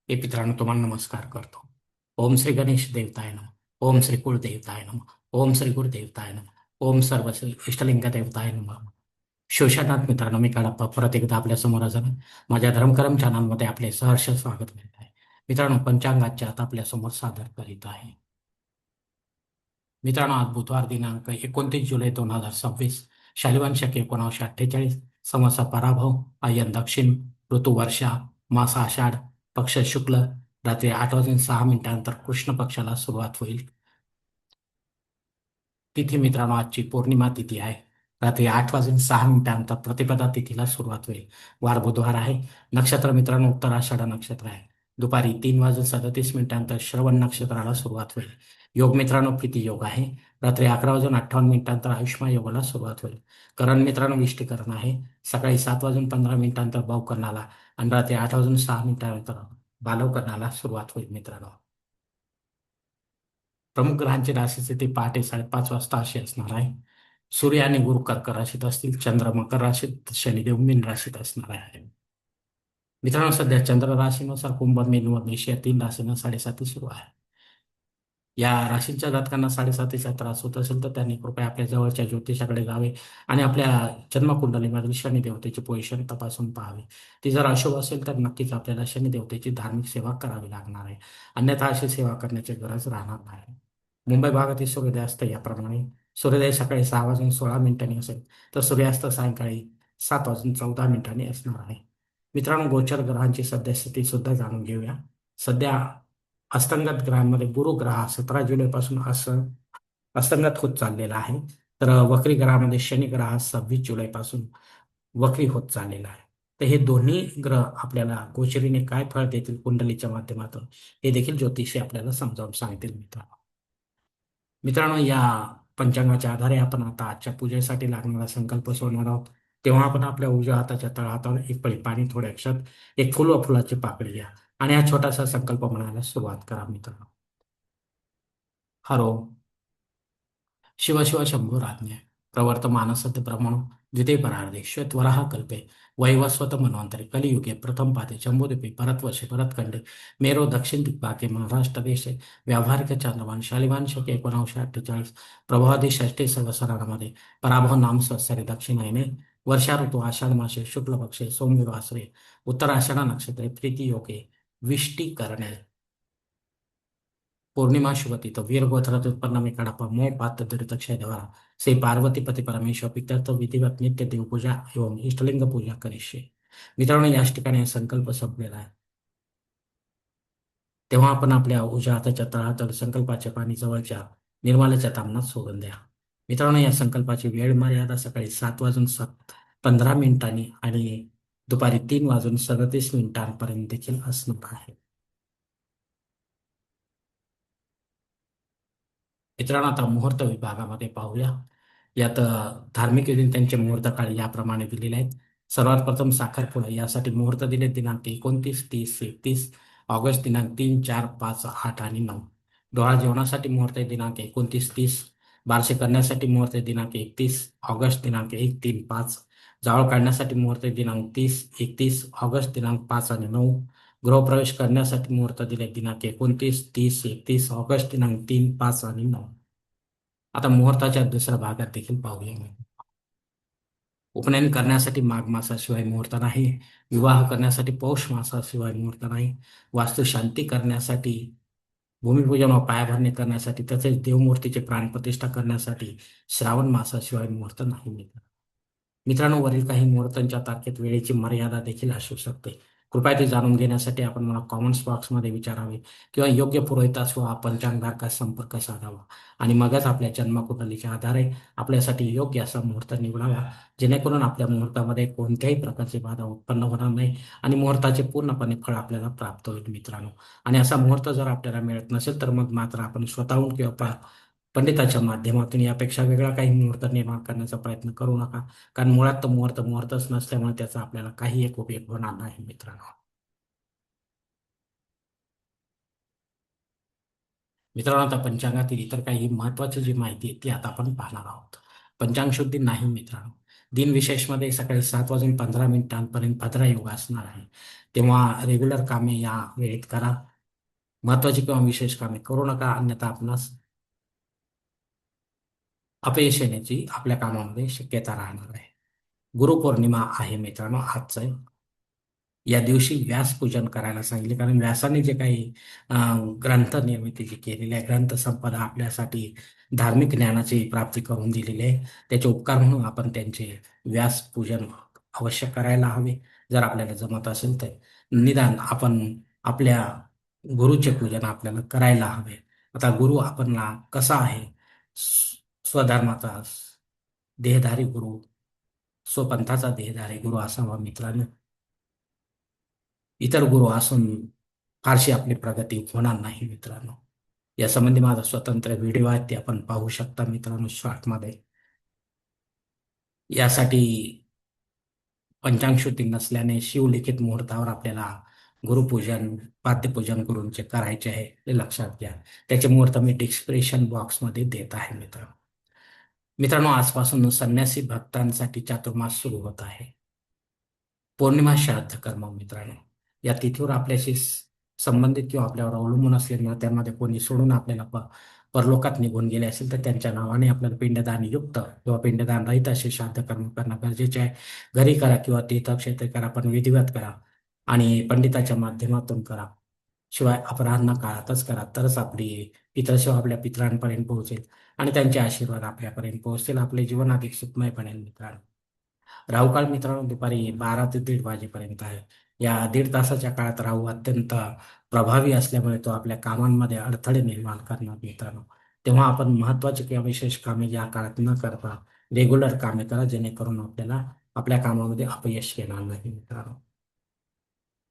हे मित्रांनो तुम्हाला नमस्कार करतो. ओम श्री गणेश देवताय नमः. ओम श्री कुळ देवताय नमः. ओम श्री गुरु देवताय नमः. ओम सर्व श्री इष्टलिंग देवताय नमः. शिवशरणात मित्रांनो, मी काळाप्पा परत एकदा आपल्या समोर हजर आहे. माझ्या धर्मकरम चॅनलमध्ये आपले सहर्ष स्वागत करीत आहे. मित्रांनो, पंचांगाच्या आता आपल्या समोर सादर करीत आहे. मित्रांनो, आज बुधवार दिनांक 29 जुलै 2026, शालिवान शके 1948, समासा पराभव, आयन दक्षिण, ऋतू वर्षा, मास आषाढ, पक्ष शुक्ल, रात्री 8 वाजून 6 मिनिटांनंतर कृष्ण पक्षाला सुरुवात होईल. तिथी मित्रांनो, आजची पौर्णिमा तिथी आहे. रात्री 8 वाजून 6 मिनिटांनंतर प्रतिपदा तिथीला सुरुवात होईल. वार बुधवार आहे. नक्षत्र मित्रांनो, उत्तराषाढ नक्षत्र आहे. दुपारी 3 वाजून 37 मिनिटांनंतर श्रवण नक्षत्राला सुरुवात होईल. योग मित्रांनो, प्रीती योग आहे. रात्री 11 वाजून 58 मिनिटांनंतर आयुष्मान योगाला सुरुवात होईल. करण मित्रांनो, विष्टीकरण आहे. सकाळी 7 वाजून 15 मिनिटांनंतर भावकरणाला आणि रात्री 8 वाजून 6 मिनिटांनंतर बालवकरणाला सुरुवात होईल मित्रांनो. प्रमुख ग्रहांची राशी स्थिती पहाटे 5:30 वाजता अशी असणार आहे. सूर्य आणि गुरु कर्क राशीत असतील. चंद्र मकर राशीत, शनिदेव मीन राशीत असणार आहे. मित्रांनो, सध्या चंद्र राशीनुसार कुंभ, मीन व मेष या 3 राशींना 7.5 सुरू आहे. या राशींच्या जातकांना 7.5चा त्रास होत असेल तर त्यांनी कृपया आपल्या जवळच्या ज्योतिषाकडे जावे आणि आपल्या जन्मकुंडलीमधील शनी देवतेची पोझिशन तपासून पाहावे. ती जर अशुभ असेल तर नक्कीच आपल्याला शनी देवतेची धार्मिक सेवा करावी लागणार आहे. अन्यथा अशी सेवा करण्याची गरज राहणार नाही. मुंबई भागातील सूर्योदयास्त याप्रमाणे: सूर्योदय सकाळी 6 वाजून 16 मिनिटांनी असेल तर सूर्यास्त सायंकाळी 7 वाजून 14 मिनिटांनी असणार आहे. मित्रांनो, गोचर ग्रहांची सध्या स्थिती सुद्धा जाणून घेऊया. सध्या अस्तंगत ग्रहांमध्ये गुरु ग्रह हा 17 जुलैपासून अस्तंगत होत चाललेला आहे. तर वक्री ग्रहामध्ये शनी ग्रह हा 26 जुलैपासून वक्री होत चाललेला आहे. तर हे दोन्ही ग्रह आपल्याला गोचरीने काय फळ देतील कुंडलीच्या माध्यमातून, हे देखील ज्योतिषी आपल्याला समजावून सांगतील मित्रांनो. मित्रांनो, या पंचांगाच्या आधारे आपण आता आजच्या पूजेसाठी लागणारा संकल्प सोडणार आहोत. तेव्हा आपण आपल्या उजव्या हाताच्या तळहातावर एक पळी पाणी, थोडे अक्षत, एक फुल व फुलाची पाकळी घ्या आणि हा छोटासा संकल्प म्हणायला सुरुवात करा मित्रांनो. हरो शिव शिव शंभुराज्ञे प्रवर्तमानसद्य ब्रह्मणो द्वितीय परार्धे श्वेतवराह कल्पे वैवस्वत मन्वंतरे कलियुगे प्रथम पादे जम्बूद्वीपे भरतवर्षे भरतखंडे मेरो दक्षिण दिग्भागे महाराष्ट्र देशे व्यावहारिक चांद्रमान शालिवान शके 1948 प्रभावादी षष्ठी संवत्सरामध्ये पराभव नाम संवत्सरे दक्षिणायने वर्षा ऋतू आषाढ मासे शुक्ल पक्षे सोमविवासरे उत्तराषाढ नक्षत्रे प्रीती योगे विष्टी करणे पौर्णिमा शुभतिथ वीरगोत्रात उत्पन्न मी कडापा मो पात्र दुरित क्षय द्वारा श्री पार्वती पती परमेश्वर पित्यार्थ विधिवत नित्य देवपूजा एवं इष्टलिंग पूजा करिष्ये. मित्रांनो, याच ठिकाणी हा संकल्प संपलेला आहे. तेव्हा आपण आपल्या उजव्या हाताच्या तळहातावर संकल्पाचे पाणी जवळच्या निर्माल्याच्या तामणात सोडून द्या. मित्रांनो, या संकल्पाची वेळ मर्यादा सकाळी 7 वाजून 15 मिनिटांनी आणि दुपारी 3 वाजून 37 मिनिटांपर्यंत देखील असणार आहे. मित्रांनो, आता मुहूर्त विभागामध्ये पाहूया. यात धार्मिक विधी त्यांचे मुहूर्त काळ याप्रमाणे दिलेले आहेत. सर्वात प्रथम साखरपुडा यासाठी मुहूर्त दिले दिनांक 29, 30, 31 ऑगस्ट, दिनांक 3, 4, 5, 8 आणि 9. डोहाळ जेवणासाठी मुहूर्त आहे दिनांक 29, 30. बारसे करण्यासाठी मुहूर्त आहे दिनांक 31 ऑगस्ट, दिनांक 1, 3, 5. जावळ काढण्यासाठी मुहूर्त आहे दिनांक 30, 31 ऑगस्ट, दिनांक 5 आणि 9. गृहप्रवेश करण्यासाठी मुहूर्त दिले दिनांक 29, 30, 31 ऑगस्ट, दिनांक 3, 5 आणि 9. आता मुहूर्ताच्या दुसऱ्या भागात देखील पाहूया. उपनयन करण्यासाठी माघ मासाशिवाय मुहूर्त नाही. विवाह करण्यासाठी पौष मासाशिवाय मुहूर्त नाही. वास्तुशांती करण्यासाठी, भूमिपूजन व पायाभरणी करण्यासाठी तसेच देवमूर्तीचे प्राणप्रतिष्ठा करण्यासाठी श्रावण मासाशिवाय मुहूर्त नाही. मित्रांनो, वरील काही मुहूर्तांच्या तारखेत वेळेची मर्यादा देखील असू शकते. कृपया ते जाणून घेण्यासाठी आपण मला कॉमेंट्स बॉक्समध्ये विचारावे किंवा योग्य पुरोहितास व पंचांगारकास संपर्क साधावा आणि मगच आपल्या जन्मकुंडलीच्या आधारे आपल्यासाठी योग्य असा मुहूर्त निवडावा, जेणेकरून आपल्या मुहूर्तामध्ये कोणत्याही प्रकारची बाधा उत्पन्न होणार नाही आणि मुहूर्ताचे पूर्णपणे फळ आपल्याला प्राप्त होईल मित्रांनो. आणि असा मुहूर्त जर आपल्याला मिळत नसेल तर मग मात्र आपण स्वतःहून किंवा पंडिताच्या माध्यमातून यापेक्षा वेगळा काही मुहूर्त निर्माण करण्याचा प्रयत्न करू नका. कारण मुळात तर मुहूर्तच नसल्यामुळे त्याचा आपल्याला काही एक उपयोग होणार नाही मित्रांनो. मित्रांनो, आता पंचांगातील इतर काही महत्वाची जी माहिती आहे ती आता आपण पाहणार आहोत. पंचांग शुद्धी नाही मित्रांनो. दिनविशेषमध्ये सकाळी 7 वाजून 15 मिनिटांपर्यंत भद्रा योग असणार आहे. तेव्हा रेग्युलर कामे या वेळेत करा. महत्वाची किंवा विशेष कामे करू नका, अन्यथा आपणास अपयश येण्याची आपल्या कामामध्ये शक्यता राहणार आहे. गुरुपौर्णिमा आहे मित्रांनो आजचं. या दिवशी व्यासपूजन करायला सांगितले, कारण व्यासाने जे काही ग्रंथ निर्मिती जी केलेली आहे, ग्रंथ संपदा आपल्यासाठी धार्मिक ज्ञानाची प्राप्ती करून दिलेली आहे. त्याचे उपकार म्हणून आपण त्यांचे व्यासपूजन अवश्य करायला हवे. जर आपल्याला जमत असेल तर निदान आपण आपल्या गुरुचे पूजन आपल्याला करायला हवे. आता गुरु आपणला कसा आहे? स्वधर्माचा देहधारी गुरु, स्वपंथाचा देहधारी गुरु असावा मित्रांनो. इतर गुरु असून फारशी आपली प्रगती होणार नाही मित्रांनो. यासंबंधी माझा स्वतंत्र व्हिडिओ आहे, ते आपण पाहू शकता मित्रांनो शॉर्टमध्ये. यासाठी पंचांग शुद्धी नसल्याने शिवलिखित मुहूर्तावर आपल्याला गुरुपूजन, पाद्यपूजन गुरूंचे करायचे आहे, हे लक्षात घ्या. त्याचे मुहूर्त मी डिस्क्रिप्शन बॉक्समध्ये देत आहे मित्रांनो. मित्रांनो, आजपासून संन्यासी भक्तांसाठी चातुर्मास सुरू होत आहे. पौर्णिमा श्राद्ध कर्म मित्रांनो, या तिथीवर आपल्याशी संबंधित किंवा आपल्यावर अवलंबून असलेल्या त्यामध्ये कोणी सोडून आपल्याला परलोकात निघून गेले असेल तर त्यांच्या नावाने आपल्याला पिंडदान युक्त किंवा पिंडदान रहित असे श्राद्ध कर्म करणं गरजेचे आहे. घरी करा किंवा तीर्थक्षेत्री करा, पण विधिवत करा आणि पंडिताच्या माध्यमातून करा. शिवाय अपराह्न काळातच करा, तरच आपली पितृसेवा आपल्या पितरांपर्यंत पोहोचेल आणि त्यांचे आशीर्वाद आपल्यापर्यंत पोहोचतील. आपले जीवन अधिक सुखमय बनेल मित्रांनो. राहुकाळ मित्रांनो दुपारी 12 ते 1:30 वाजेपर्यंत आहे. या 1.5 तासाच्या काळात राहू अत्यंत प्रभावी असल्यामुळे तो आपल्या कामांमध्ये अडथळे निर्माण करणार मित्रांनो. तेव्हा आपण महत्वाची किंवा विशेष कामे या काळात न करता रेग्युलर कामे करा, जेणेकरून आपल्याला आपल्या कामामध्ये अपयश येणार नाही मित्रांनो.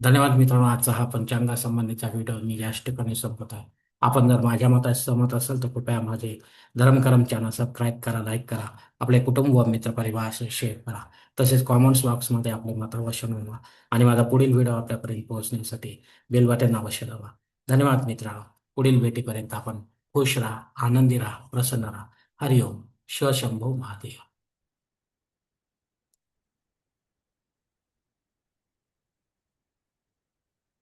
धन्यवाद मित्रांनो. आजचा हा पंचांगासंबंधीचा व्हिडिओ मी याच ठिकाणी संपत आहे. आपण जर माझ्या मताशी सहमत असेल तर कृपया माझे धर्मकरम चॅनल सबस्क्राईब करा, लाईक करा, आपले कुटुंब व मित्रपरिवाराशी शेअर करा. तसेच कॉमेंट्स बॉक्समध्ये आपले मत अवश्य नोंदवा आणि माझा पुढील व्हिडिओ आपल्यापर्यंत पोहोचण्यासाठी बेल बटन अवश्य दाबा. धन्यवाद मित्रांनो. पुढील भेटीपर्यंत आपण खुश राहा, आनंदी राहा, प्रसन्न राहा. हरिओम. शिवशंभो महादेव.